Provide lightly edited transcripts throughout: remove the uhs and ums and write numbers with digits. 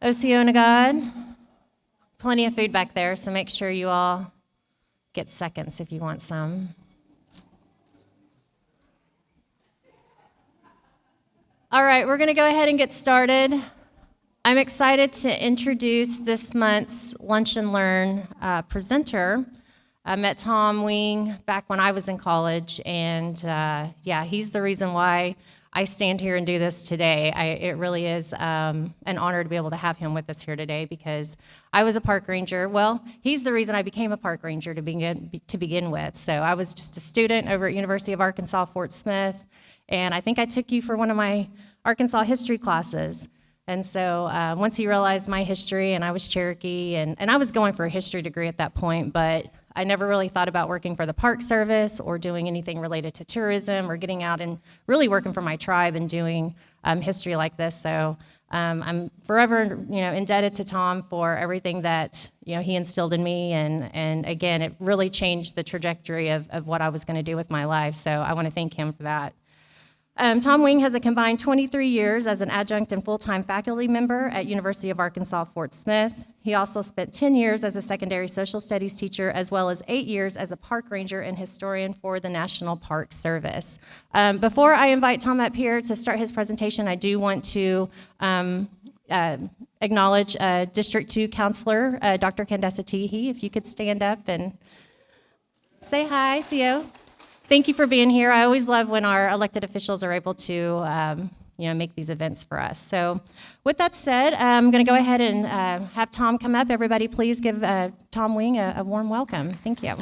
OCO God. Plenty of food back there, so make sure you all get seconds if you want some. All right, we're going to go ahead and get started. I'm excited to introduce this month's Lunch and Learn presenter. I met Tom Wing back when I was in college, and he's the reason why I stand here and do this today. It really is an honor to be able to have him with us here today because I was a park ranger. Well, he's the reason I became a park ranger to begin with. So I was just a student over at University of Arkansas, Fort Smith, and I think I took you for one of my Arkansas history classes. And so once he realized my history, and I was Cherokee, and I was going for a history degree at that point, but I never really thought about working for the Park Service or doing anything related to tourism or getting out and really working for my tribe and doing history like this. So I'm forever, indebted to Tom for everything that, he instilled in me. And again, it really changed the trajectory of what I was going to do with my life. So I want to thank him for that. Tom Wing has a combined 23 years as an adjunct and full-time faculty member at University of Arkansas, Fort Smith. He also spent 10 years as a secondary social studies teacher, as well as 8 years as a park ranger and historian for the National Park Service. Before I invite Tom up here to start his presentation, I do want to acknowledge District 2 Counselor, Dr. Candace Teehee. If you could stand up and say hi, CO. Thank you for being here. I always love when our elected officials are able to, make these events for us. So with that said, I'm going to go ahead and have Tom come up. Everybody, please give Tom Wing a warm welcome. Thank you.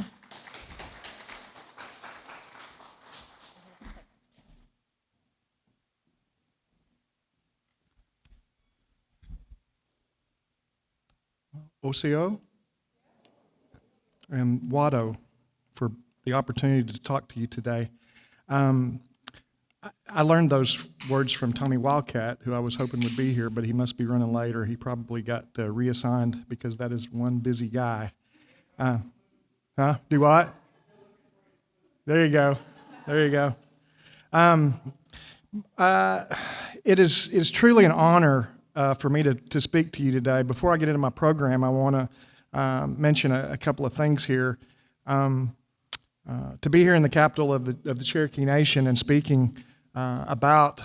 OCO and WADO for the opportunity to talk to you today. I learned those words from Tommy Wildcat, who I was hoping would be here, but he must be running late, or he probably got reassigned because that is one busy guy. Do what? There you go. There you go. It is truly an honor for me to speak to you today. Before I get into my program, I want to mention a couple of things here. To be here in the capital of the Cherokee Nation and speaking about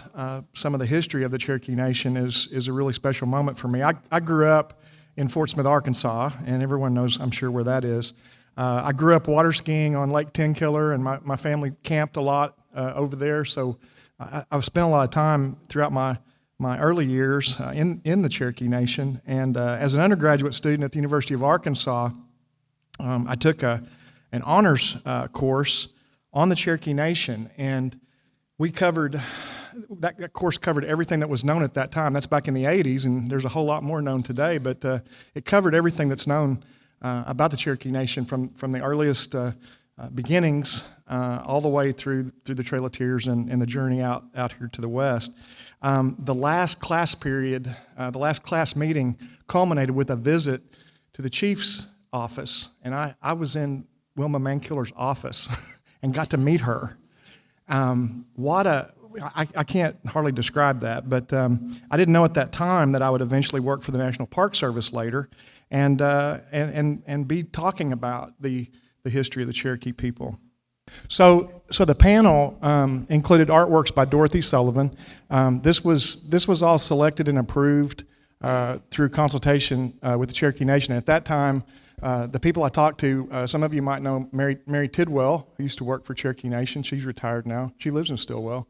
some of the history of the Cherokee Nation is a really special moment for me. I grew up in Fort Smith, Arkansas, and everyone knows, I'm sure, where that is. I grew up water skiing on Lake Tenkiller, and my family camped a lot over there, so I've spent a lot of time throughout my early years in the Cherokee Nation. And as an undergraduate student at the University of Arkansas, I took an honors course on the Cherokee Nation, and we covered, that course covered everything that was known at that time. That's back in the 80s, and there's a whole lot more known today, but it covered everything that's known about the Cherokee Nation from the earliest beginnings all the way through the Trail of Tears and the journey out here to the west. The last class period, the last class meeting culminated with a visit to the chief's office, and I was in Wilma Mankiller's office and got to meet her. I can't hardly describe that, but I didn't know at that time that I would eventually work for the National Park Service later and be talking about the history of the Cherokee people. So the panel included artworks by Dorothy Sullivan. This was all selected and approved through consultation with the Cherokee Nation. At that time, the people I talked to, some of you might know Mary Tidwell, who used to work for Cherokee Nation. She's retired now. She lives in Stillwell,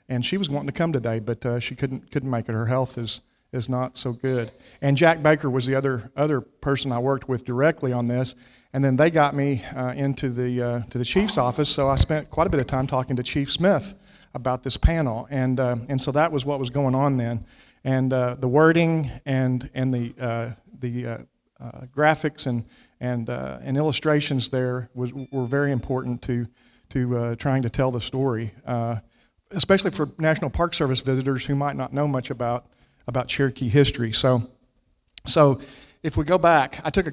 and she was wanting to come today, but she couldn't make it. Her health is not so good. And Jack Baker was the other person I worked with directly on this. And then they got me into to the chief's office, so I spent quite a bit of time talking to Chief Smith about this panel, and so that was what was going on then. And the wording and the graphics and illustrations there were very important to trying to tell the story, especially for National Park Service visitors who might not know much about Cherokee history. So if we go back, I took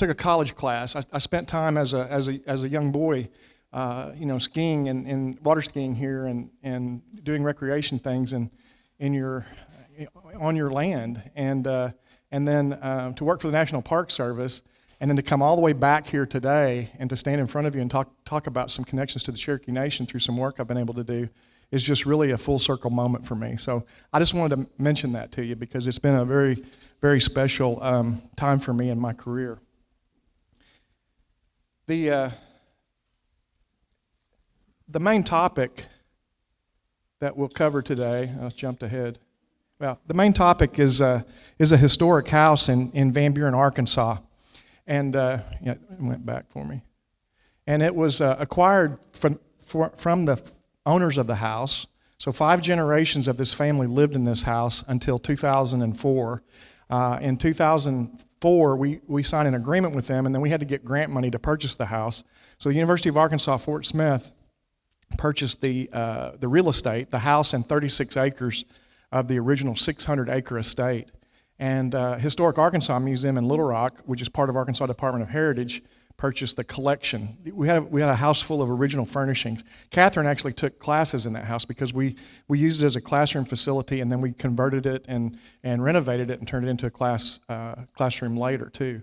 a college class. I spent time as a young boy, skiing and water skiing here and doing recreation things on your land. And and then to work for the National Park Service, and then to come all the way back here today and to stand in front of you and talk about some connections to the Cherokee Nation through some work I've been able to do is just really a full circle moment for me. So I just wanted to mention that to you because it's been a very, very special time for me in my career. The main topic that we'll cover today, I jumped ahead. Well, the main topic is a historic house in Van Buren, Arkansas. And it went back for me. And it was acquired from the owners of the house. So 5 generations of this family lived in this house until 2004. In 2004, we signed an agreement with them, and then we had to get grant money to purchase the house. So the University of Arkansas Fort Smith purchased the real estate, the house and 36 acres of the original 600-acre estate. And Historic Arkansas Museum in Little Rock, which is part of Arkansas Department of Heritage, purchased the collection. We had a house full of original furnishings. Catherine actually took classes in that house because we used it as a classroom facility, and then we converted it and renovated it and turned it into a classroom later too.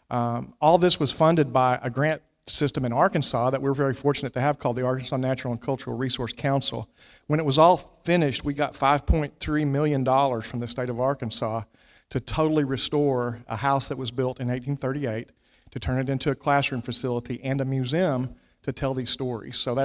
All this was funded by a grant system in Arkansas that we're very fortunate to have called the Arkansas Natural and Cultural Resource Council. When it was all finished, we got $5.3 million from the state of Arkansas to totally restore a house that was built in 1838, to turn it into a classroom facility and a museum to tell these stories. So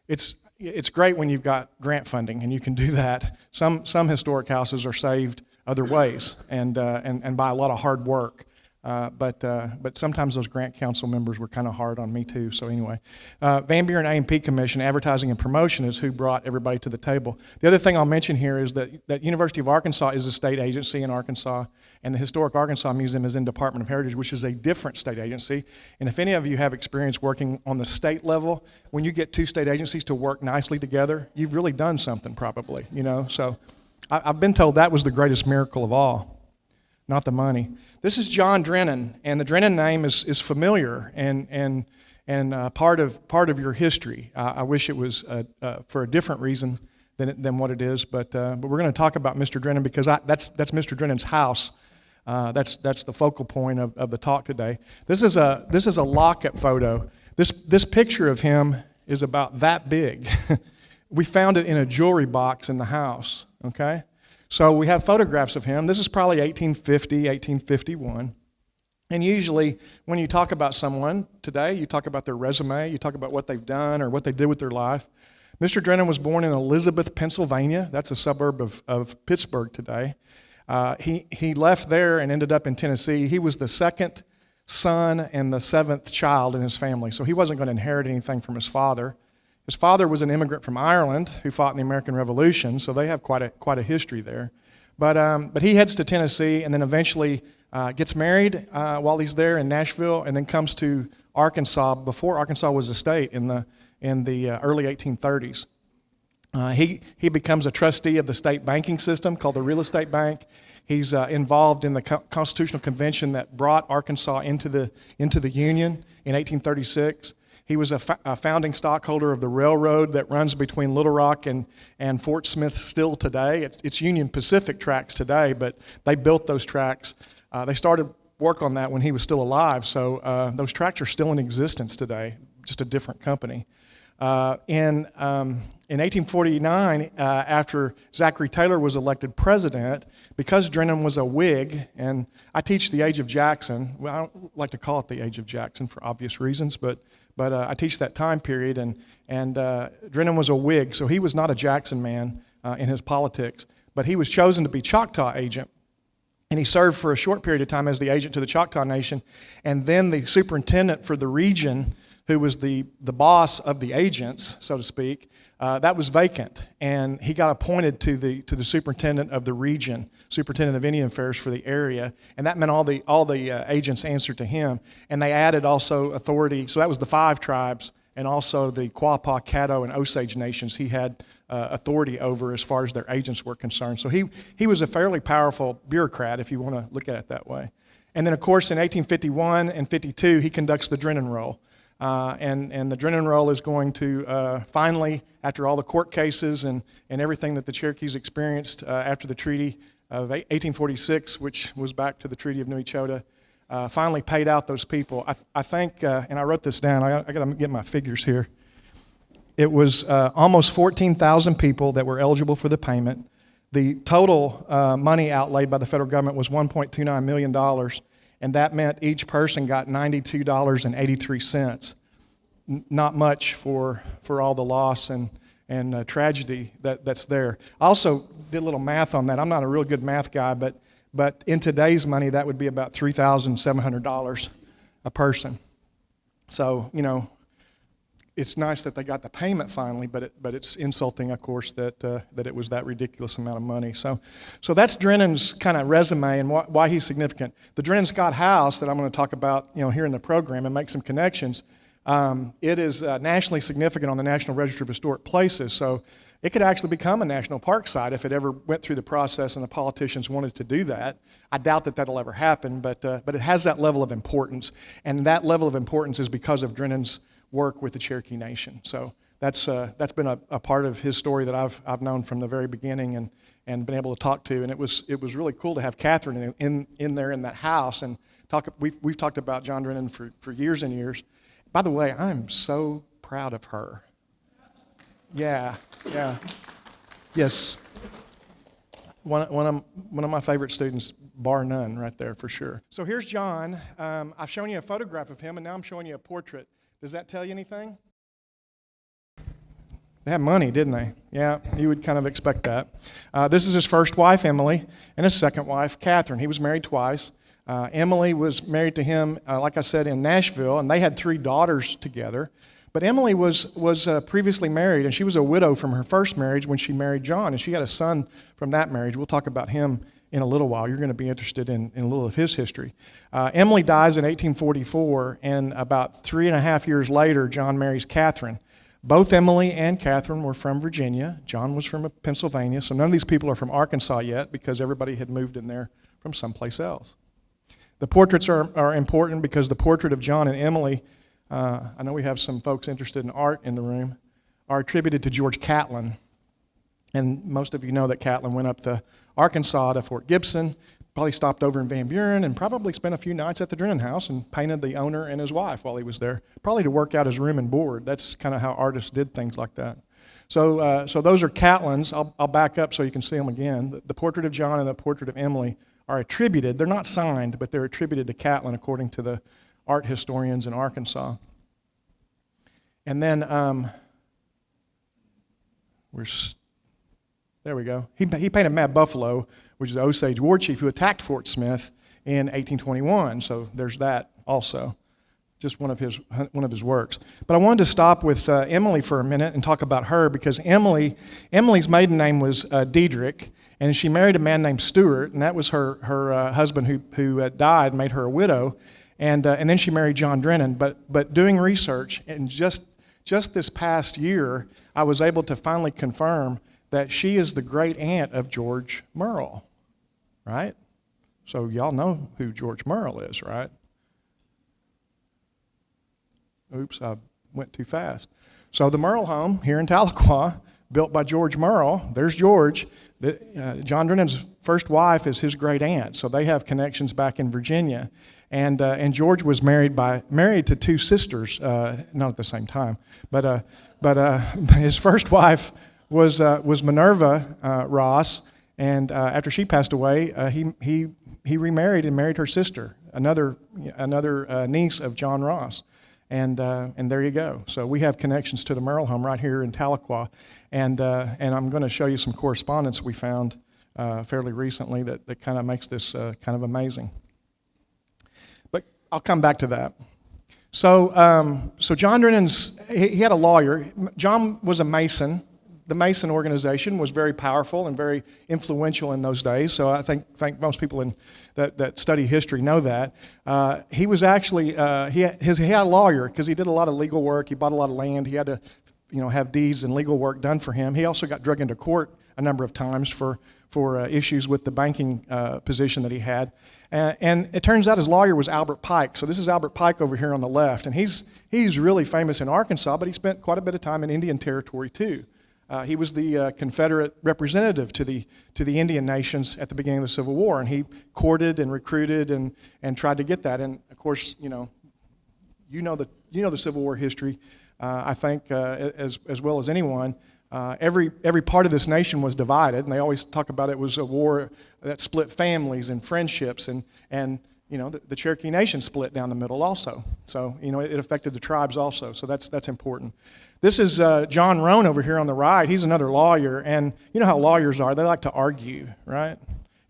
it's great when you've got grant funding and you can do that. Some historic houses are saved other ways and by a lot of hard work. But sometimes those grant council members were kind of hard on me too. So anyway, Van Buren A&P Commission, Advertising and Promotion, is who brought everybody to the table. The other thing I'll mention here is that University of Arkansas is a state agency in Arkansas, and the Historic Arkansas Museum is in Department of Heritage, which is a different state agency. And if any of you have experience working on the state level, when you get 2 state agencies to work nicely together, you've really done something probably, So I've been told that was the greatest miracle of all. Not the money. This is John Drennen, and the Drennen name is familiar and part of your history. I wish it was for a different reason than what it is, but we're going to talk about Mr. Drennen because that's Mr. Drennen's house. That's the focal point of the talk today. This is a locket photo. This picture of him is about that big. We found it in a jewelry box in the house. Okay. So we have photographs of him. This is probably 1850, 1851. And usually when you talk about someone today, you talk about their resume, you talk about what they've done or what they did with their life. Mr. Drennen was born in Elizabeth, Pennsylvania. That's a suburb of Pittsburgh today. He left there and ended up in Tennessee. He was the 2nd son and the 7th child in his family, so he wasn't going to inherit anything from his father. His father was an immigrant from Ireland who fought in the American Revolution, so they have quite a history there. But he heads to Tennessee and then eventually gets married while he's there in Nashville, and then comes to Arkansas before Arkansas was a state in the early 1830s. He becomes a trustee of the state banking system called the Real Estate Bank. He's involved in the Constitutional Convention that brought Arkansas into the Union in 1836. He was a founding stockholder of the railroad that runs between Little Rock and Fort Smith still today. It's Union Pacific tracks today, but they built those tracks. They started work on that when he was still alive, so those tracks are still in existence today, just a different company. In 1849, after Zachary Taylor was elected president, because Drennen was a Whig, and I teach the Age of Jackson. Well, I don't like to call it the Age of Jackson for obvious reasons, but I teach that time period, and Drennen was a Whig, so he was not a Jackson man in his politics, but he was chosen to be Choctaw agent, and he served for a short period of time as the agent to the Choctaw Nation, and then the superintendent for the region, who was the boss of the agents, so to speak, that was vacant, and he got appointed to the superintendent of the region, superintendent of Indian Affairs for the area, and that meant all the agents answered to him, and they added also authority. So that was the 5 tribes, and also the Quapaw, Caddo, and Osage nations. He had authority over as far as their agents were concerned. So he was a fairly powerful bureaucrat, if you want to look at it that way. And then, of course, in 1851 and 52, he conducts the Drennen Roll. And the Drennen Roll is going to finally, after all the court cases and everything that the Cherokees experienced after the treaty, 1846, which was back to the Treaty of New Echota, finally paid out those people. I think, and I wrote this down, I got to get my figures here. It was almost 14,000 people that were eligible for the payment. The total money outlaid by the federal government was $1.29 million, and that meant each person got $92.83. Not much for all the loss and tragedy that's there. I also did a little math on that. I'm not a real good math guy, but in today's money, that would be about $3,700 a person. So, it's nice that they got the payment finally, but it's insulting, of course, that it was that ridiculous amount of money. So that's Drennen's kind of resume and why he's significant. The Drennen-Scott House that I'm going to talk about, here in the program and make some connections. It is nationally significant on the National Register of Historic Places, so it could actually become a national park site if it ever went through the process and the politicians wanted to do that. I doubt that that'll ever happen, but it has that level of importance, and that level of importance is because of Drennen's work with the Cherokee Nation. So that's been a part of his story that I've known from the very beginning and been able to talk to, and it was really cool to have Catherine in there in that house and talk. We've talked about John Drennen for years and years. By the way, I'm so proud of her. Yeah. Yes. One of my favorite students, bar none, right there for sure. So here's John. I've shown you a photograph of him, and now I'm showing you a portrait. Does that tell you anything? They had money, didn't they? Yeah, you would kind of expect that. This is his first wife, Emily, and his second wife, Catherine. He was married twice. Emily was married to him, like I said, in Nashville, and they had 3 daughters together. But Emily was previously married, and she was a widow from her first marriage when she married John, and she had a son from that marriage. We'll talk about him in a little while. You're going to be interested in a little of his history. Emily dies in 1844, and about 3.5 years later, John marries Catherine. Both Emily and Catherine were from Virginia. John was from Pennsylvania, so none of these people are from Arkansas yet because everybody had moved in there from someplace else. The portraits are important because the portrait of John and Emily, I know we have some folks interested in art in the room, are attributed to George Catlin. And most of you know that Catlin went up to Arkansas to Fort Gibson, probably stopped over in Van Buren, and probably spent a few nights at the Drennen House and painted the owner and his wife while he was there, probably to work out his room and board. That's kind of how artists did things like that. So those are Catlin's. I'll back up so you can see them again. The portrait of John and the portrait of Emily are attributed. They're not signed, but they're attributed to Catlin according to the art historians in Arkansas. And then there we go. He painted Mad Buffalo, which is the Osage war chief who attacked Fort Smith in 1821. So there's that also. Just one of his works. But I wanted to stop with Emily for a minute and talk about her because Emily's maiden name was Diedrich, and she married a man named Stewart, and that was her husband who died, made her a widow, and then she married John Drennen. But doing research, and just this past year, I was able to finally confirm that she is the great aunt of George Merle, right? So y'all know who George Merle is, right? Oops, I went too fast. So the Merle home here in Tahlequah, built by George Merle, there's George. John Drennen's first wife is his great aunt, so they have connections back in Virginia. And George was married to 2 sisters, not at the same time, but his first wife was Minerva Ross, and after she passed away, he remarried and married her sister, another niece of John Ross. And there you go. So we have connections to the Merle home right here in Tahlequah, and I'm going to show you some correspondence we found fairly recently that kind of makes this kind of amazing. But I'll come back to that. So John Drennen's he had a lawyer. John was a Mason. The Mason organization was very powerful and very influential in those days. So I think most people that study history know that. He was actually he had a lawyer because he did a lot of legal work. He bought a lot of land. He had to have deeds and legal work done for him. He also got dragged into court a number of times for issues with the banking position that he had. And it turns out his lawyer was Albert Pike. So this is Albert Pike over here on the left, and he's really famous in Arkansas, but he spent quite a bit of time in Indian Territory too. He was the Confederate representative to the Indian nations at the beginning of the Civil War, and he courted and recruited and tried to get that. And of course, you know the Civil War history. I think as well as anyone. Every part of this nation was divided, and they always talk about it was a war that split families and friendships, and you know the Cherokee Nation split down the middle also. So you know it affected the tribes also. So that's important. This is John Roan over here on the right. He's another lawyer, and you know how lawyers are. They like to argue, right?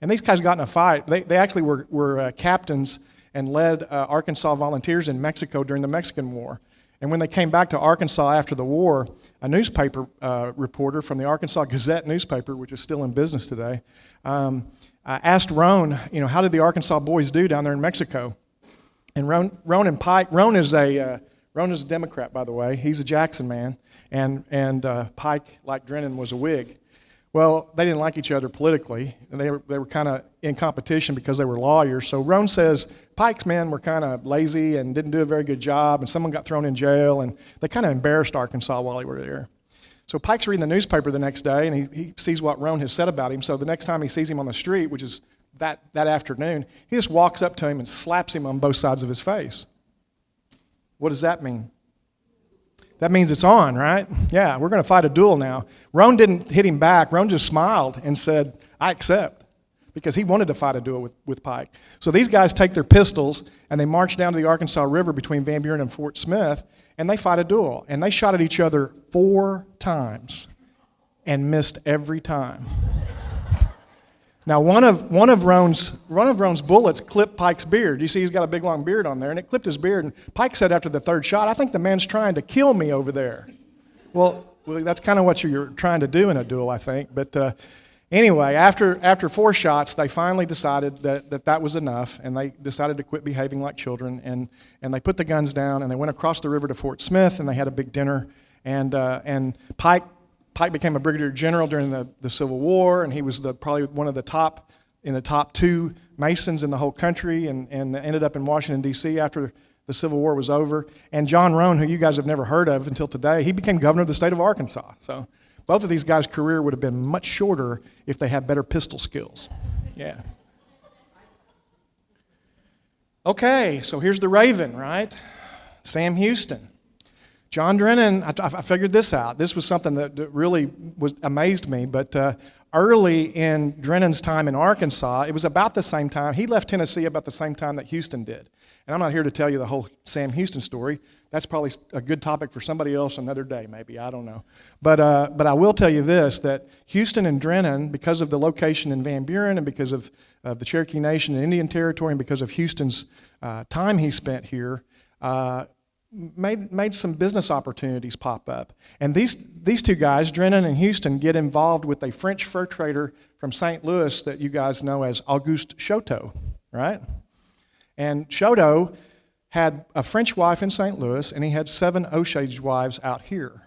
And these guys got in a fight. They actually were captains and led Arkansas volunteers in Mexico during the Mexican War. And when they came back to Arkansas after the war, a newspaper reporter from the Arkansas Gazette newspaper, which is still in business today, asked Roan, you know, how did the Arkansas boys do down there in Mexico? And Roan and Pike, Roan is a Democrat, by the way. He's a Jackson man, and Pike, like Drennen, was a Whig. Well, they didn't like each other politically, and they were kind of in competition because they were lawyers. So Roan says Pike's men were kind of lazy and didn't do a very good job, and someone got thrown in jail, and they kind of embarrassed Arkansas while they were there. So Pike's reading the newspaper the next day, and he sees what Roan has said about him. So the next time he sees him on the street, which is that afternoon, he just walks up to him and slaps him on both sides of his face. What does that mean? That means it's on, right? Yeah, we're going to fight a duel now. Roan didn't hit him back. Roan just smiled and said, I accept, because he wanted to fight a duel with Pike. So these guys take their pistols, and they march down to the Arkansas River between Van Buren and Fort Smith, and they fight a duel. And they shot at each other 4 times and missed every time. Now, one of Roan's bullets clipped Pike's beard. You see, he's got a big long beard on there, and it clipped his beard. And Pike said after the 3rd shot, "I think the man's trying to kill me over there." Well, that's kind of what you're trying to do in a duel, I think. But anyway, after 4 shots, they finally decided that was enough, and they decided to quit behaving like children. And they put the guns down, and they went across the river to Fort Smith, and they had a big dinner. And Pike became a brigadier general during the Civil War, and he was probably one of the top 2 Masons in the whole country, and ended up in Washington, D.C. after the Civil War was over. And John Roan, who you guys have never heard of until today, he became governor of the state of Arkansas. So both of these guys' career would have been much shorter if they had better pistol skills. Yeah. Okay, so here's the Raven, right? Sam Houston. John Drennen, I figured this out. This was something that really amazed me, but early in Drennen's time in Arkansas, it was about the same time. He left Tennessee about the same time that Houston did. And I'm not here to tell you the whole Sam Houston story. That's probably a good topic for somebody else another day, maybe. I don't know. But I will tell you this, that Houston and Drennen, because of the location in Van Buren and because of the Cherokee Nation and Indian Territory and because of Houston's time he spent here, made some business opportunities pop up. And these 2 guys, Drennen and Houston, get involved with a French fur trader from St. Louis that you guys know as Auguste Chouteau, right? And Chouteau had a French wife in St. Louis, and he had 7 Osage wives out here.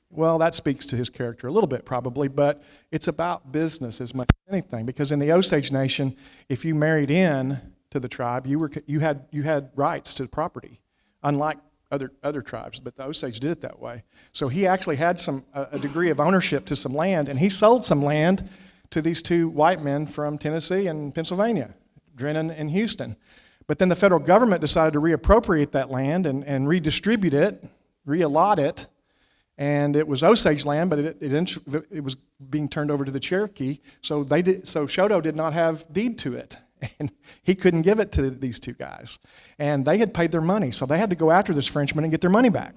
Well, that speaks to his character a little bit probably, but it's about business as much as anything, because in the Osage Nation, if you married in to the tribe, you had rights to property, unlike other tribes, but the Osage did it that way. So he actually had a degree of ownership to some land, and he sold some land to these 2 white men from Tennessee and Pennsylvania, Drennen and Houston. But then the federal government decided to reappropriate that land and redistribute it, reallot it, and it was Osage land, but it was being turned over to the Cherokee. So Chouteau did not have deed to it. And he couldn't give it to these 2 guys. And they had paid their money, so they had to go after this Frenchman and get their money back.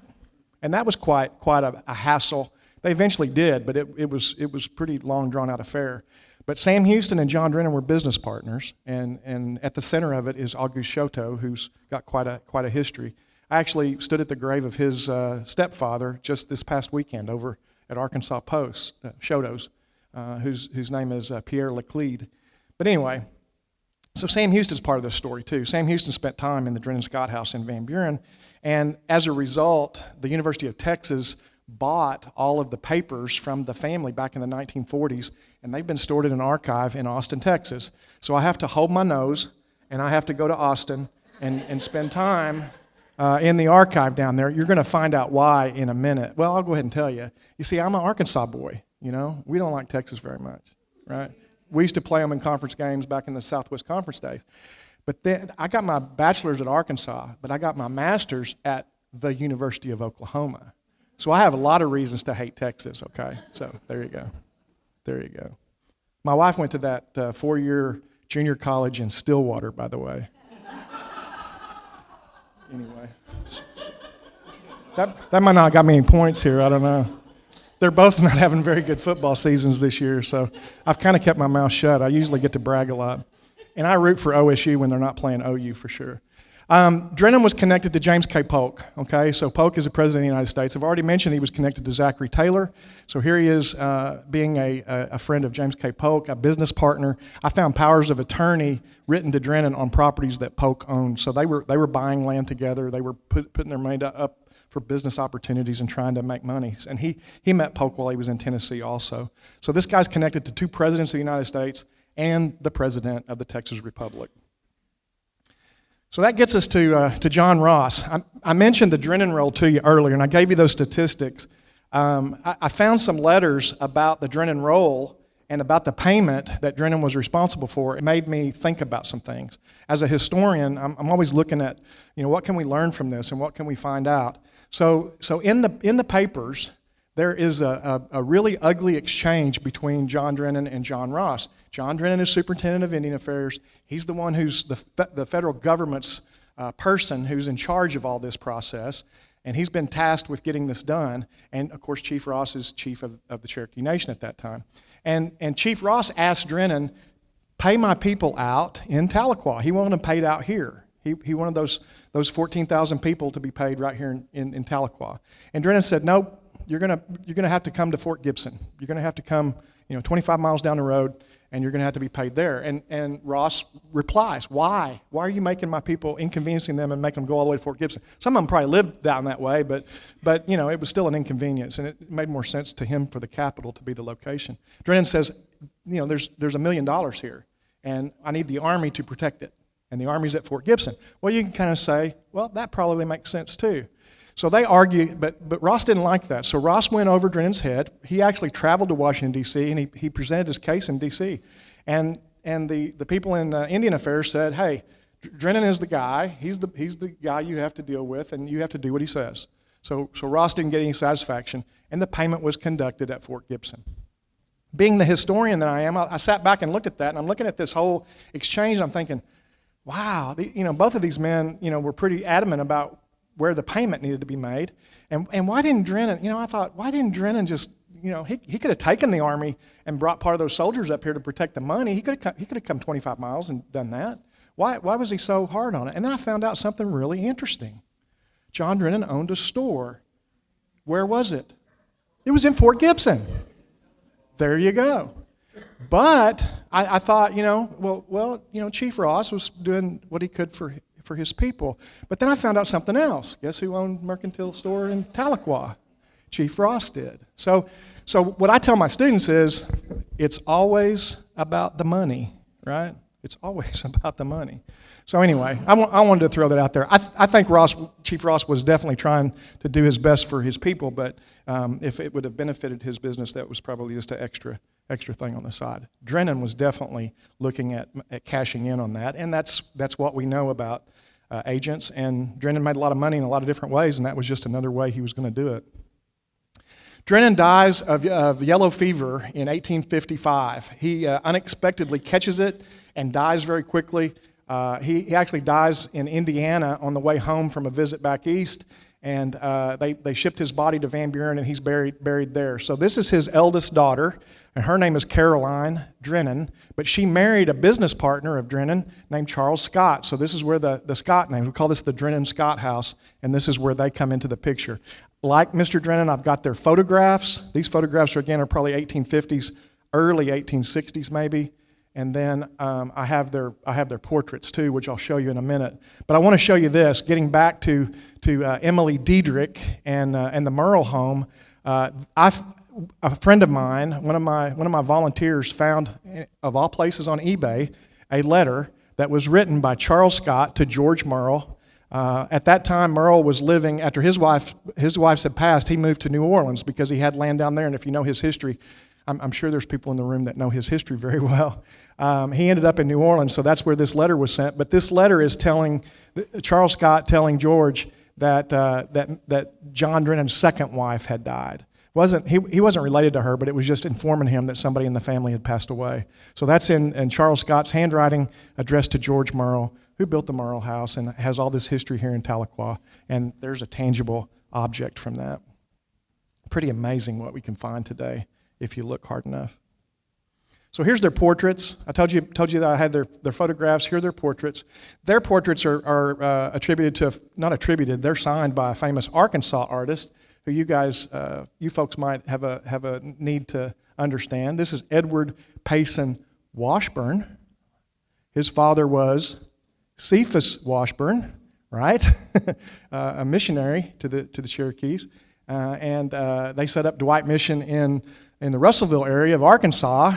And that was quite a hassle. They eventually did, but it was pretty long, drawn-out affair. But Sam Houston and John Drennen were business partners, and at the center of it is Auguste Chouteau, who's got quite a history. I actually stood at the grave of his stepfather just this past weekend over at Arkansas Post, Chouteau's, whose name is Pierre Leclede. But anyway, so Sam Houston's part of this story too. Sam Houston spent time in the Drennen-Scott house in Van Buren, and as a result, the University of Texas bought all of the papers from the family back in the 1940s, and they've been stored in an archive in Austin, Texas. So I have to hold my nose, and I have to go to Austin and spend time in the archive down there. You're going to find out why in a minute. Well, I'll go ahead and tell you. You see, I'm an Arkansas boy, you know. We don't like Texas very much, right? We used to play them in conference games back in the Southwest Conference days. But then I got my bachelor's at Arkansas, but I got my master's at the University of Oklahoma. So I have a lot of reasons to hate Texas, okay? So there you go. There you go. My wife went to that 4-year junior college in Stillwater, by the way. Anyway. That might not have got me any points here, I don't know. They're both not having very good football seasons this year, so I've kind of kept my mouth shut. I usually get to brag a lot. And I root for OSU when they're not playing OU for sure. Drennen was connected to James K. Polk, okay? So Polk is the President of the United States. I've already mentioned he was connected to Zachary Taylor. So here he is being a friend of James K. Polk, a business partner. I found powers of attorney written to Drennen on properties that Polk owned. So they were buying land together. They were putting their money up for business opportunities and trying to make money. And he met Polk while he was in Tennessee also. So this guy's connected to 2 presidents of the United States and the President of the Texas Republic. So that gets us to John Ross. I mentioned the Drennen roll to you earlier, and I gave you those statistics. I found some letters about the Drennen roll and about the payment that Drennen was responsible for. It made me think about some things. As a historian, I'm always looking at, what can we learn from this and what can we find out? So in the papers, there is a really ugly exchange between John Drennen and John Ross. John Drennen is superintendent of Indian Affairs. He's the one who's the federal government's person who's in charge of all this process, and he's been tasked with getting this done. And, of course, Chief Ross is chief of the Cherokee Nation at that time. And Chief Ross asked Drennen, pay my people out in Tahlequah. He wanted them paid out here. He wanted those 14,000 people to be paid right here in Tahlequah. And Drennen said, nope. You're gonna have to come to Fort Gibson. You're gonna have to come, 25 miles down the road, and you're gonna have to be paid there. And Ross replies, why? Why are you making my people, inconveniencing them and making them go all the way to Fort Gibson? Some of them probably lived down that way, but it was still an inconvenience, and it made more sense to him for the capital to be the location. Drennen says, there's $1 million here, and I need the Army to protect it, and the Army's at Fort Gibson. Well, you can kind of say, well, that probably makes sense too. So they argue, but Ross didn't like that. So Ross went over Drennen's head. He actually traveled to Washington, D.C., and he presented his case in D.C. And the people in Indian Affairs said, hey, Drennen is the guy. He's the guy you have to deal with, and you have to do what he says. So Ross didn't get any satisfaction, and the payment was conducted at Fort Gibson. Being the historian that I am, I sat back and looked at that, and I'm looking at this whole exchange, and I'm thinking, wow, both of these men, were pretty adamant about where the payment needed to be made. And why didn't Drennen, I thought, why didn't Drennen just, he could have taken the Army and brought part of those soldiers up here to protect the money. He could have come 25 miles and done that. Why was he so hard on it? And then I found out something really interesting. John Drennen owned a store. Where was it? It was in Fort Gibson. There you go. But I thought, Chief Ross was doing what he could for his people. But then I found out something else. Guess who owned Mercantile Store in Tahlequah? Chief Ross did. So what I tell my students is, it's always about the money, right? It's always about the money. So anyway, I wanted to throw that out there. I think Chief Ross was definitely trying to do his best for his people, but if it would have benefited his business, that was probably just an extra thing on the side. Drennen was definitely looking at cashing in on that, and that's what we know about agents. And Drennen made a lot of money in a lot of different ways, and that was just another way he was going to do it. Drennen dies of yellow fever in 1855. He unexpectedly catches it and dies very quickly. He actually dies in Indiana on the way home from a visit back east, and they shipped his body to Van Buren, and he's buried there. So this is his eldest daughter, and her name is Caroline Drennen, but she married a business partner of Drennen named Charles Scott. So this is where the Scott names, we call this the Drennen-Scott house, and this is where they come into the picture. Like Mr. Drennen, I've got their photographs. These photographs are probably 1850s, early 1860s maybe. And then I have their portraits too, which I'll show you in a minute. But I want to show you this. Getting back to Emily Diedrich and the Merle home, a friend of mine, one of my volunteers, found, of all places on eBay, a letter that was written by Charles Scott to George Merle At that time, Merle was living, after his wife had passed, he moved to New Orleans because he had land down there, and if you know his history, I'm sure there's people in the room that know his history very well. He ended up in New Orleans, so that's where this letter was sent. But this letter is telling, Charles Scott telling George that John Drennen's second wife had died. He wasn't related to her, but it was just informing him that somebody in the family had passed away. So that's in Charles Scott's handwriting, addressed to George Merle, who built the Merle House and has all this history here in Tahlequah. And there's a tangible object from that. Pretty amazing what we can find today if you look hard enough. So here's their portraits. I told you that I had their photographs. Here are their portraits. Their portraits are attributed to, not attributed, they're signed by a famous Arkansas artist who you folks might have a need to understand. This is Edward Payson Washburn. His father was Cephas Washburn, right? A missionary to the Cherokees. And they set up Dwight Mission in the Russellville area of Arkansas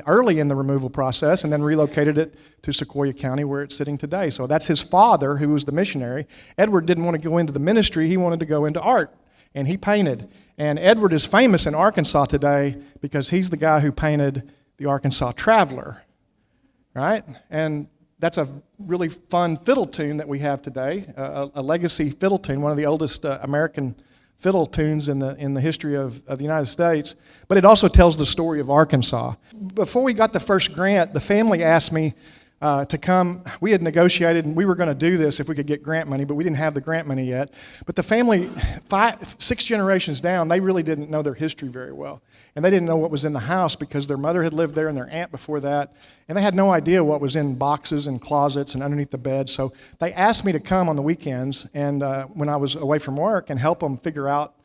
early in the removal process, and then relocated it to Sequoyah County where it's sitting today. So that's his father, who was the missionary. Edward didn't want to go into the ministry. He wanted to go into art, and he painted. And Edward is famous in Arkansas today because he's the guy who painted the Arkansas Traveler, right? And that's a really fun fiddle tune that we have today, a legacy fiddle tune, one of the oldest American fiddle tunes in the history of the United States. But it also tells the story of Arkansas. Before we got the first grant, the family asked me to come. We had negotiated, and we were going to do this if we could get grant money, but we didn't have the grant money yet. But the family, 6 generations down, they really didn't know their history very well. And they didn't know what was in the house because their mother had lived there and their aunt before that. And they had no idea what was in boxes and closets and underneath the bed. So they asked me to come on the weekends and when I was away from work and help them figure out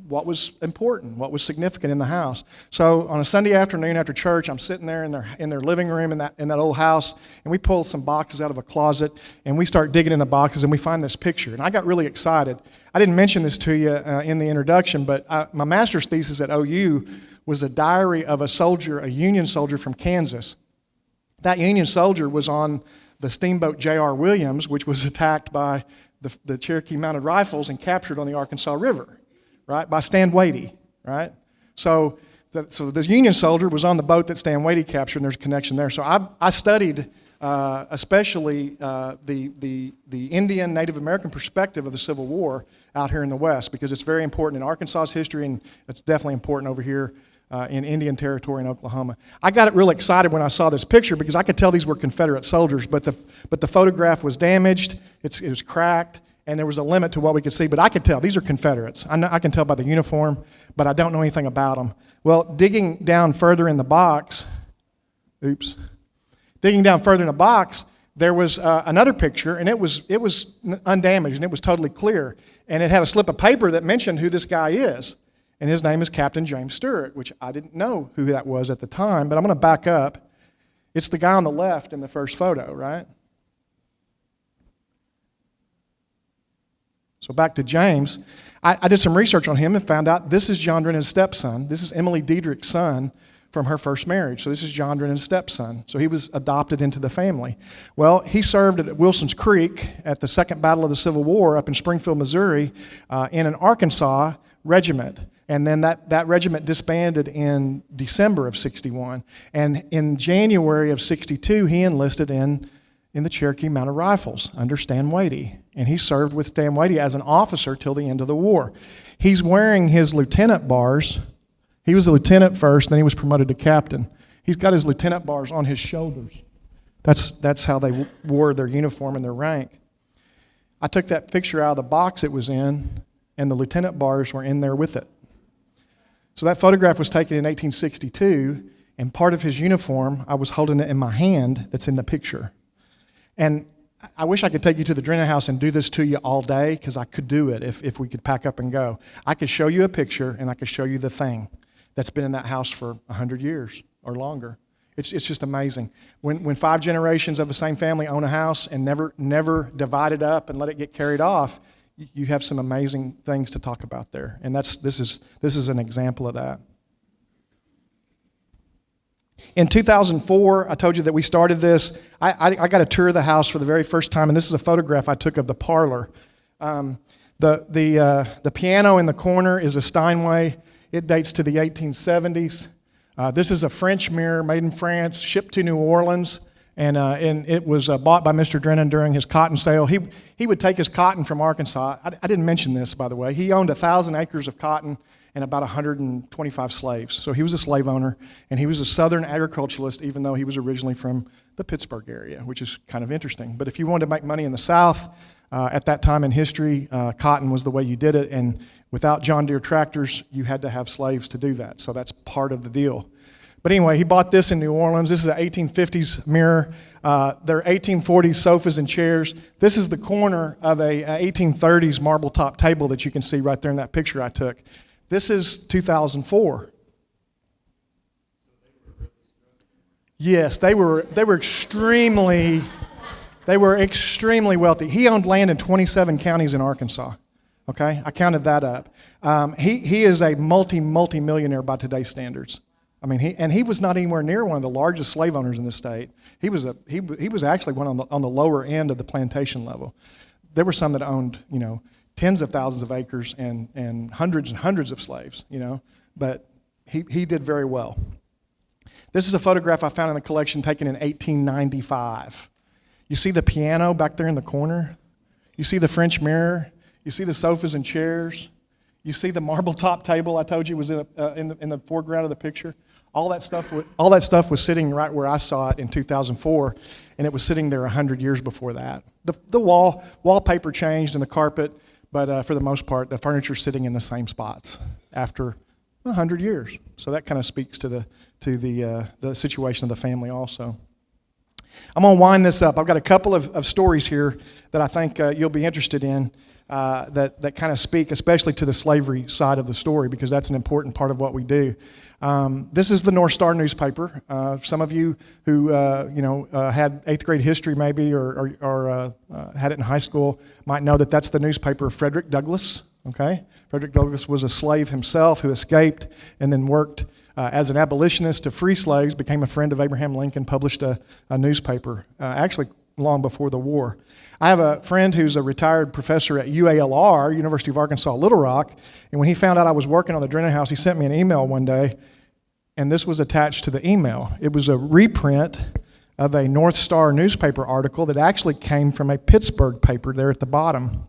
what was important, what was significant in the house. So on a Sunday afternoon after church, I'm sitting there in their living room in that old house, and we pull some boxes out of a closet, and we start digging in the boxes, and we find this picture. And I got really excited. I didn't mention this to you in the introduction, but my master's thesis at OU was a diary of a Union soldier from Kansas. That Union soldier was on the steamboat J.R. Williams, which was attacked by the Cherokee Mounted Rifles and captured on the Arkansas River, right, by Stan Wadey, right? So the Union soldier was on the boat that Stan Wadey captured, and there's a connection there. So I studied especially the Indian Native American perspective of the Civil War out here in the West, because it's very important in Arkansas's history, and it's definitely important over here in Indian Territory in Oklahoma. I got real excited when I saw this picture because I could tell these were Confederate soldiers, but the photograph was damaged, it was cracked, and there was a limit to what we could see, but I could tell these are Confederates. I can tell by the uniform, but I don't know anything about them. Well, digging down further in the box, there was another picture, and it was undamaged, and it was totally clear, and it had a slip of paper that mentioned who this guy is, and his name is Captain James Stewart, which I didn't know who that was at the time, but I'm going to back up. It's the guy on the left in the first photo, right? So back to James, I did some research on him and found out this is John Drennen's stepson. This is Emily Diedrich's son from her first marriage. So this is John Drennen's stepson. So he was adopted into the family. Well, he served at Wilson's Creek at the Second Battle of the Civil War up in Springfield, Missouri, in an Arkansas regiment. And then that regiment disbanded in December of 61. And in January of 62, he enlisted in the Cherokee Mounted Rifles under Stan Wadey. And he served with Stan Wadey as an officer till the end of the war. He's wearing his lieutenant bars. He was a lieutenant first, then he was promoted to captain. He's got his lieutenant bars on his shoulders. That's how they wore their uniform and their rank. I took that picture out of the box it was in, and the lieutenant bars were in there with it. So that photograph was taken in 1862, and part of his uniform, I was holding it in my hand that's in the picture. And I wish I could take you to the Drennen House and do this to you all day, because I could do it if we could pack up and go. I could show you a picture, and I could show you the thing that's been in that house for 100 years or longer. It's just amazing. When 5 generations of the same family own a house and never divide it up and let it get carried off, you have some amazing things to talk about there. And this is an example of that. In 2004, I told you that we started this. I got a tour of the house for the very first time, and this is a photograph I took of the parlor. The piano in the corner is a Steinway. It dates to the 1870s. This is a French mirror made in France, shipped to New Orleans, and it was bought by Mr. Drennen during his cotton sale. He would take his cotton from Arkansas. I didn't mention this, by the way. He owned 1,000 acres of cotton and about 125 slaves. So he was a slave owner, and he was a Southern agriculturalist, even though he was originally from the Pittsburgh area, which is kind of interesting. But if you wanted to make money in the South, at that time in history, cotton was the way you did it, and without John Deere tractors, you had to have slaves to do that. So that's part of the deal. But anyway, he bought this in New Orleans. This is an 1850s mirror. They're 1840s sofas and chairs. This is the corner of a 1830s marble top table that you can see right there in that picture I took. This is 2004. Yes, they were extremely wealthy. He owned land in 27 counties in Arkansas. Okay, I counted that up. He is a multi-millionaire by today's standards. I mean, he was not anywhere near one of the largest slave owners in the state. He was actually one on the lower end of the plantation level. There were some that owned, tens of thousands of acres and hundreds of slaves, but he did very well. This is a photograph I found in the collection taken in 1895. You see the piano back there in the corner? You see the French mirror? You see the sofas and chairs? You see the marble top table I told you was in the foreground of the picture? All that stuff was sitting right where I saw it in 2004, and it was sitting there 100 years before that. The wallpaper changed and the carpet, but for the most part, the furniture's sitting in the same spots after 100 years. So that kind of speaks to the situation of the family also. I'm going to wind this up. I've got a couple of stories here that I think you'll be interested in that kind of speak especially to the slavery side of the story, because that's an important part of what we do. This is the North Star newspaper. Some of you who had 8th grade history maybe or had it in high school might know that that's the newspaper of Frederick Douglass. Okay, Frederick Douglass was a slave himself who escaped and then worked as an abolitionist to free slaves, became a friend of Abraham Lincoln, published a newspaper, actually long before the war. I have a friend who's a retired professor at UALR, University of Arkansas, Little Rock, and when he found out I was working on the Drennen House, he sent me an email one day, and this was attached to the email. It was a reprint of a North Star newspaper article that actually came from a Pittsburgh paper there at the bottom.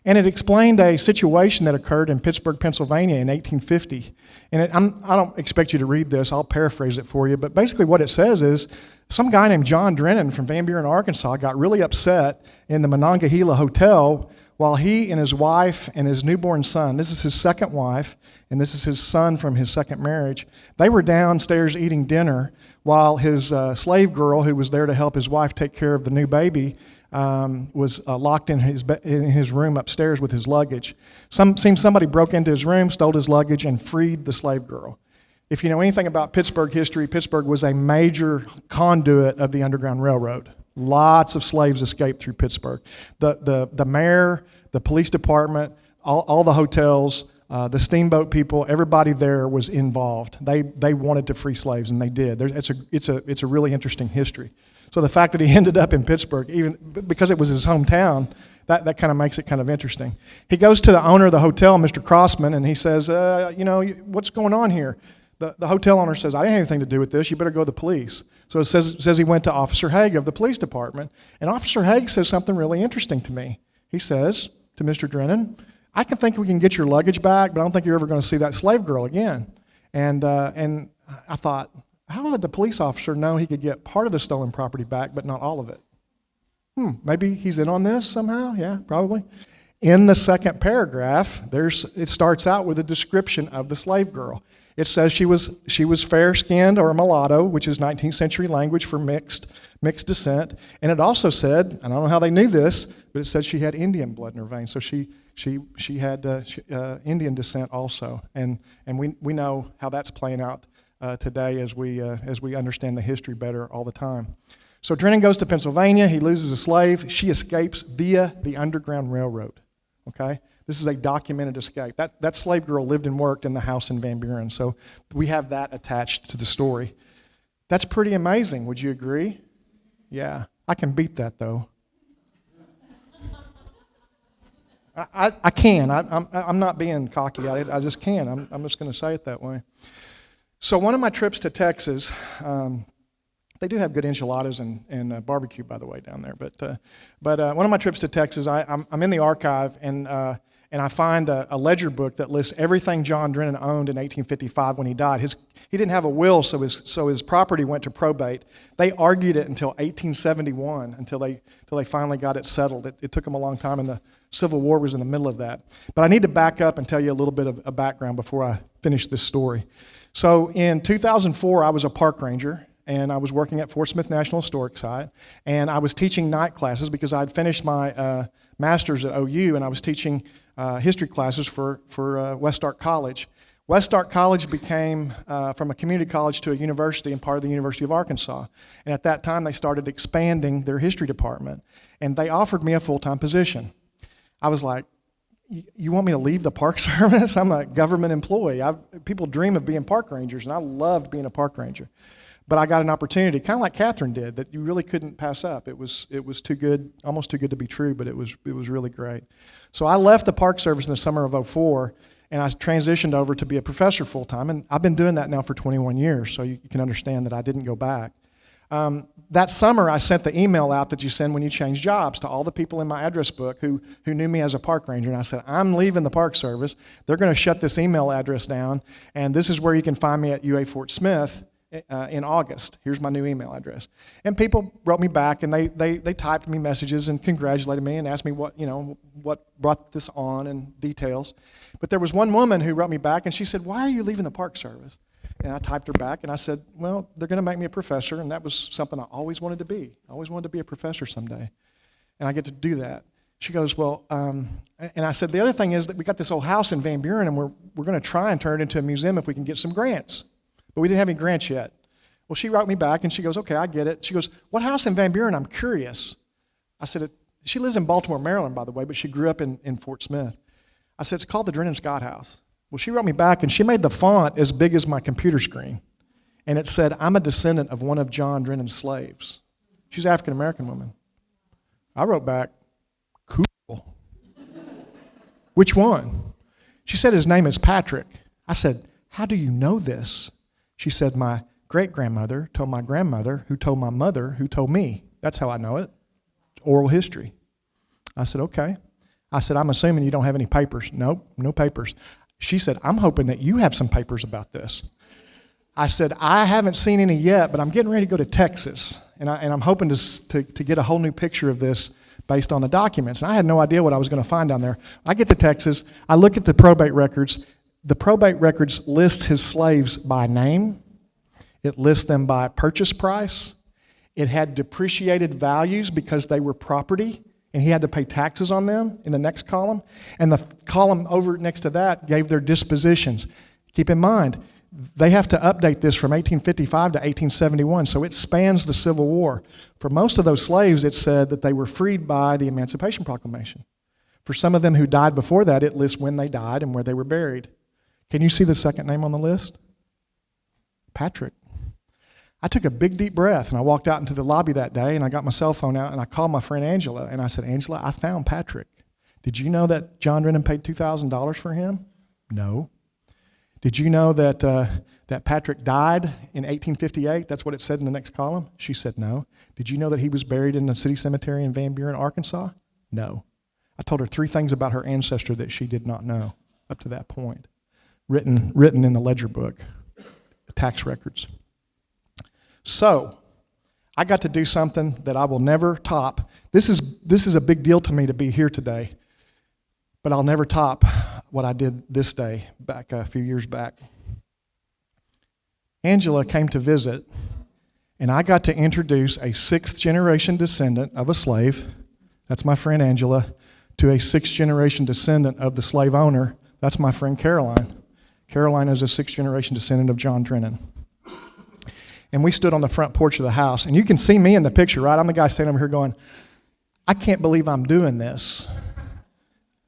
And it explained a situation that occurred in Pittsburgh, Pennsylvania in 1850. And I don't expect you to read this. I'll paraphrase it for you. But basically what it says is some guy named John Drennen from Van Buren, Arkansas, got really upset in the Monongahela Hotel while he and his wife and his newborn son, this is his second wife, and this is his son from his second marriage, they were downstairs eating dinner while his slave girl, who was there to help his wife take care of the new baby, was locked in his room upstairs with his luggage. Seems somebody broke into his room, stole his luggage, and freed the slave girl. If you know anything about Pittsburgh history, Pittsburgh was a major conduit of the Underground Railroad. Lots of slaves escaped through Pittsburgh. The mayor, the police department, all the hotels, the steamboat people, everybody there was involved. They wanted to free slaves, and they did. It's a really interesting history. So the fact that he ended up in Pittsburgh, even because it was his hometown, that kind of makes it kind of interesting. He goes to the owner of the hotel, Mr. Crossman, and he says, what's going on here? The hotel owner says, I didn't have anything to do with this. You better go to the police. So it says he went to Officer Haig of the police department. And Officer Haig says something really interesting to me. He says to Mr. Drennen, I can think we can get your luggage back, but I don't think you're ever going to see that slave girl again. And I thought, how would the police officer know he could get part of the stolen property back, but not all of it? Maybe he's in on this somehow? Yeah, probably. In the second paragraph, it starts out with a description of the slave girl. It says she was fair-skinned or a mulatto, which is 19th century language for mixed descent. And it also said, I don't know how they knew this, but it said she had Indian blood in her veins. So she had Indian descent also. And we know how that's playing out today as we understand the history better all the time. So Drennen goes to Pennsylvania. He loses a slave. She escapes via the Underground Railroad. Okay? This is a documented escape. That slave girl lived and worked in the house in Van Buren, so we have that attached to the story. That's pretty amazing. Would you agree? Yeah, I can beat that though. I can. I'm not being cocky. I just can. I'm just going to say it that way. So one of my trips to Texas, they do have good enchiladas and barbecue, by the way, down there. But one of my trips to Texas, I'm in the archive, and I find a ledger book that lists everything John Drennen owned in 1855 when he died. He didn't have a will, so his property went to probate. They argued it until 1871, until they finally got it settled. It took them a long time, and the Civil War was in the middle of that. But I need to back up and tell you a little bit of a background before I finish this story. So in 2004, I was a park ranger, and I was working at Fort Smith National Historic Site, and I was teaching night classes because I'd finished my master's at OU, and I was teaching history classes for West Stark College. West Stark College became from a community college to a university and part of the University of Arkansas. And at that time, they started expanding their history department, and they offered me a full-time position. I was like, you want me to leave the Park Service? I'm a government employee. People dream of being park rangers, and I loved being a park ranger. But I got an opportunity, kind of like Catherine did, that you really couldn't pass up. It was too good, almost too good to be true, but it was really great. So I left the Park Service in the summer of '04, and I transitioned over to be a professor full-time, and I've been doing that now for 21 years, so you can understand that I didn't go back. That summer, I sent the email out that you send when you change jobs to all the people in my address book who knew me as a park ranger, and I said, I'm leaving the Park Service. They're going to shut this email address down, and this is where you can find me at UA Fort Smith in August. Here's my new email address. And people wrote me back, and they typed me messages and congratulated me and asked me what brought this on and details. But there was one woman who wrote me back, and she said, why are you leaving the Park Service? And I typed her back, and I said, well, they're going to make me a professor, and that was something I always wanted to be. I always wanted to be a professor someday, and I get to do that. She goes, well, and I said, the other thing is that we got this old house in Van Buren, and we're going to try and turn it into a museum if we can get some grants. But we didn't have any grants yet. Well, she wrote me back, and she goes, okay, I get it. She goes, what house in Van Buren? I'm curious. I said, she lives in Baltimore, Maryland, by the way, but she grew up in Fort Smith. I said, it's called the Drennen-Scott house. Well, she wrote me back, and she made the font as big as my computer screen. And it said, I'm a descendant of one of John Drennen's slaves. She's an African-American woman. I wrote back, cool. Which one? She said his name is Patrick. I said, how do you know this? She said, my great-grandmother told my grandmother, who told my mother, who told me. That's how I know it. Oral history. I said, okay. I said, I'm assuming you don't have any papers. Nope, no papers. She said, I'm hoping that you have some papers about this. I said, I haven't seen any yet, but I'm getting ready to go to Texas, and I'm hoping to get a whole new picture of this based on the documents. And I had no idea what I was going to find down there. I get to Texas. I look at the probate records. The probate records list his slaves by name. It lists them by purchase price. It had depreciated values because they were property, and he had to pay taxes on them in the next column. And the column over next to that gave their dispositions. Keep in mind, they have to update this from 1855 to 1871, so it spans the Civil War. For most of those slaves, it said that they were freed by the Emancipation Proclamation. For some of them who died before that, it lists when they died and where they were buried. Can you see the second name on the list? Patrick. I took a big, deep breath, and I walked out into the lobby that day, and I got my cell phone out, and I called my friend Angela, and I said, Angela, I found Patrick. Did you know that John Drennen paid $2,000 for him? No. Did you know that Patrick died in 1858? That's what it said in the next column. She said no. Did you know that he was buried in the city cemetery in Van Buren, Arkansas? No. I told her 3 things about her ancestor that she did not know up to that point, written in the ledger book, the tax records. So, I got to do something that I will never top. This is a big deal to me to be here today, but I'll never top what I did this day back a few years back. Angela came to visit, and I got to introduce a 6th-generation descendant of a slave, that's my friend Angela, to a 6th-generation descendant of the slave owner, that's my friend Caroline. Caroline is a 6th-generation descendant of John Drennen. And we stood on the front porch of the house. And you can see me in the picture, right? I'm the guy standing over here going, I can't believe I'm doing this.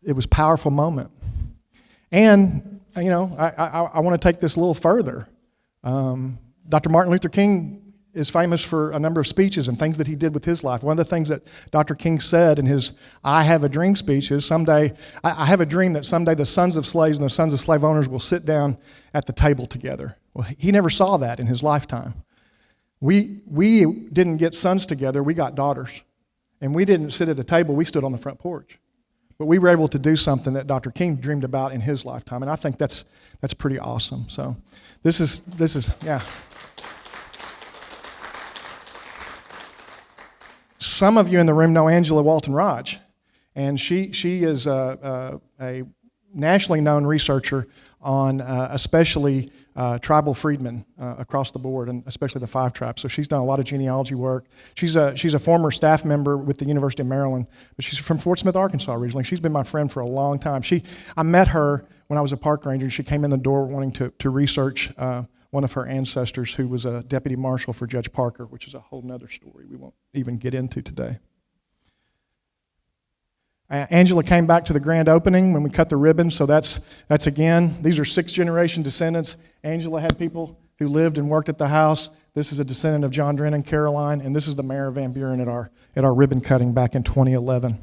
It was a powerful moment. And, I want to take this a little further. Dr. Martin Luther King is famous for a number of speeches and things that he did with his life. One of the things that Dr. King said in his I Have a Dream speech is I have a dream that someday the sons of slaves and the sons of slave owners will sit down at the table together. Well, he never saw that in his lifetime. We didn't get sons together, we got daughters. And we didn't sit at a table, we stood on the front porch. But we were able to do something that Dr. King dreamed about in his lifetime, and I think that's pretty awesome. So this is yeah. Some of you in the room know Angela Walton Raj, and she is a nationally known researcher on especially tribal freedmen across the board, and especially the 5 tribes. So she's done a lot of genealogy work. She's a former staff member with the University of Maryland, but she's from Fort Smith, Arkansas originally. She's been my friend for a long time. I met her when I was a park ranger, and she came in the door wanting to research one of her ancestors who was a deputy marshal for Judge Parker, which is a whole nother story we won't even get into today. Angela came back to the grand opening when we cut the ribbon, so that's again, these are 6th-generation descendants. Angela had people who lived and worked at the house. This is a descendant of John Drennen, Caroline, and this is the mayor of Van Buren at our ribbon cutting back in 2011.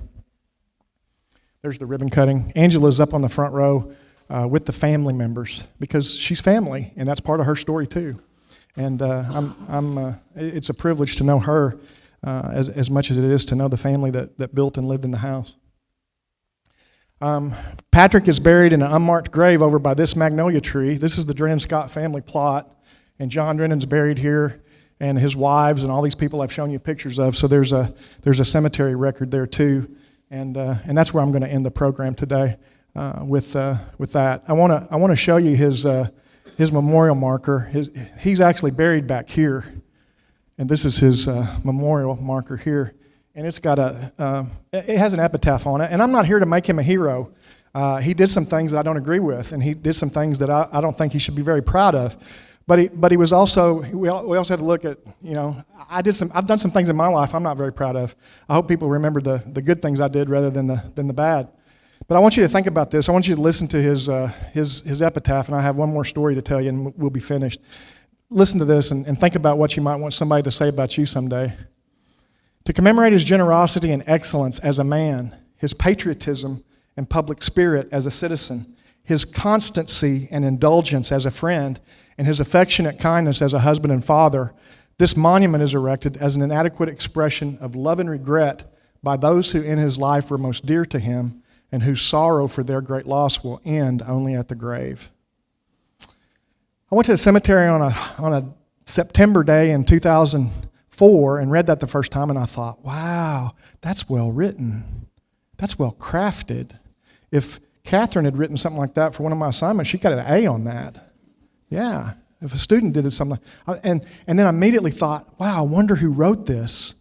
There's the ribbon cutting. Angela's up on the front row with the family members because she's family, and that's part of her story too. And it's a privilege to know her as much as it is to know the family that built and lived in the house. Patrick is buried in an unmarked grave over by this magnolia tree. This is the Drennen-Scott family plot, and John Drennen's buried here, and his wives and all these people I've shown you pictures of. So there's a cemetery record there too, and that's where I'm going to end the program today with that. I want to show you his memorial marker. He's actually buried back here, and this is his memorial marker here. And it's got it has an epitaph on it. And I'm not here to make him a hero. He did some things that I don't agree with, and he did some things that I don't think he should be very proud of. But he was also, we also had to look at, I've done some things in my life I'm not very proud of. I hope people remember the good things I did rather than the bad. But I want you to think about this. I want you to listen to his epitaph, and I have one more story to tell you, and we'll be finished. Listen to this and think about what you might want somebody to say about you someday. To commemorate his generosity and excellence as a man, his patriotism and public spirit as a citizen, his constancy and indulgence as a friend, and his affectionate kindness as a husband and father, this monument is erected as an inadequate expression of love and regret by those who in his life were most dear to him and whose sorrow for their great loss will end only at the grave. I went to the cemetery on a September day in 2004 and read that the first time, and I thought, wow, that's well written. That's well crafted. If Catherine had written something like that for one of my assignments, she got an A on that. Yeah, if a student did something. And then I immediately thought, wow, I wonder who wrote this.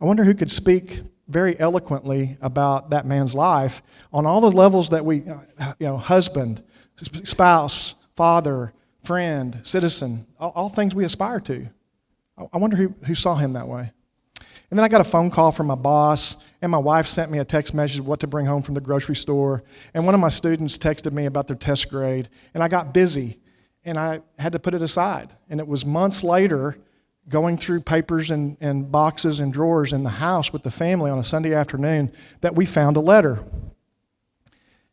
I wonder who could speak very eloquently about that man's life on all the levels that we, husband, spouse, father, friend, citizen, all things we aspire to. I wonder who saw him that way. And then I got a phone call from my boss, and my wife sent me a text message of what to bring home from the grocery store. And one of my students texted me about their test grade, and I got busy, and I had to put it aside. And it was months later, going through papers and boxes and drawers in the house with the family on a Sunday afternoon, that we found a letter.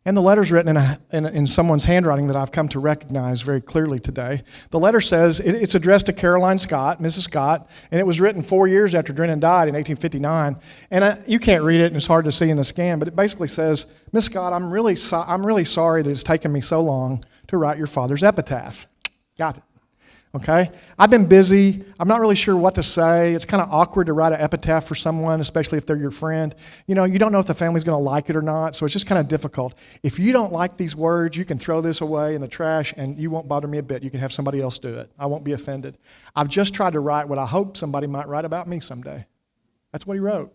And the letter's written in someone's handwriting that I've come to recognize very clearly today. The letter says, it's addressed to Caroline Scott, Mrs. Scott, and it was written 4 years after Drennen died in 1859. And you can't read it, and it's hard to see in the scan, but it basically says, Miss Scott, I'm really sorry that it's taken me so long to write your father's epitaph. Got it. Okay? I've been busy. I'm not really sure what to say. It's kind of awkward to write an epitaph for someone, especially if they're your friend. You don't know if the family's going to like it or not, so it's just kind of difficult. If you don't like these words, you can throw this away in the trash, and you won't bother me a bit. You can have somebody else do it. I won't be offended. I've just tried to write what I hope somebody might write about me someday. That's what he wrote.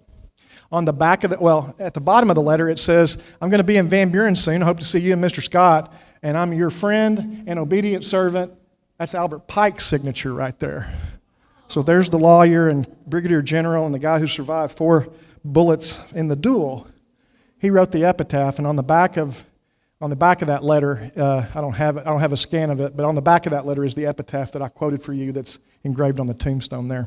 On the back of at the bottom of the letter, it says, I'm going to be in Van Buren soon. I hope to see you and Mr. Scott, and I'm your friend and obedient servant. That's Albert Pike's signature right there. So there's the lawyer and brigadier general and the guy who survived 4 bullets in the duel. He wrote the epitaph, and on the back of that letter, I don't have a scan of it, but on the back of that letter is the epitaph that I quoted for you that's engraved on the tombstone there.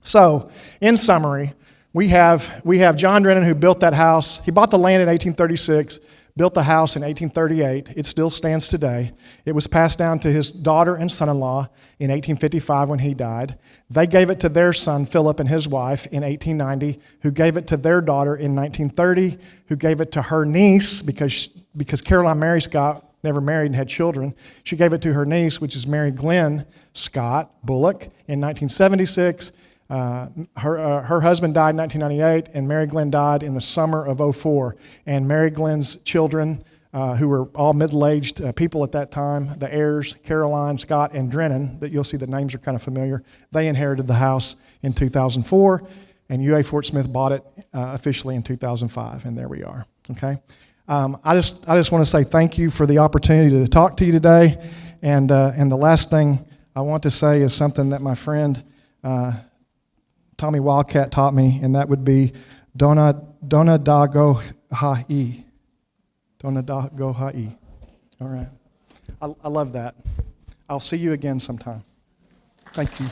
So, in summary, we have John Drennen, who built that house. He bought the land in 1836, built the house in 1838. It still stands today. It was passed down to his daughter and son-in-law in 1855 when he died. They gave it to their son, Philip, and his wife in 1890, who gave it to their daughter in 1930, who gave it to her niece, because Caroline Mary Scott never married and had children. She gave it to her niece, which is Mary Glenn Scott Bullock, in 1976. Her husband died in 1998, and Mary Glenn died in the summer of '04. And Mary Glenn's children, who were all middle-aged people at that time, the heirs, Caroline, Scott, and Drennen, that you'll see the names are kind of familiar, they inherited the house in 2004, and UA Fort Smith bought it officially in 2005, and there we are, okay? I just want to say thank you for the opportunity to talk to you today, and the last thing I want to say is something that my friend Tommy Wildcat taught me, and that would be Dona Dago Ha'i. Dona Dago Ha'i. All right. I love that. I'll see you again sometime. Thank you.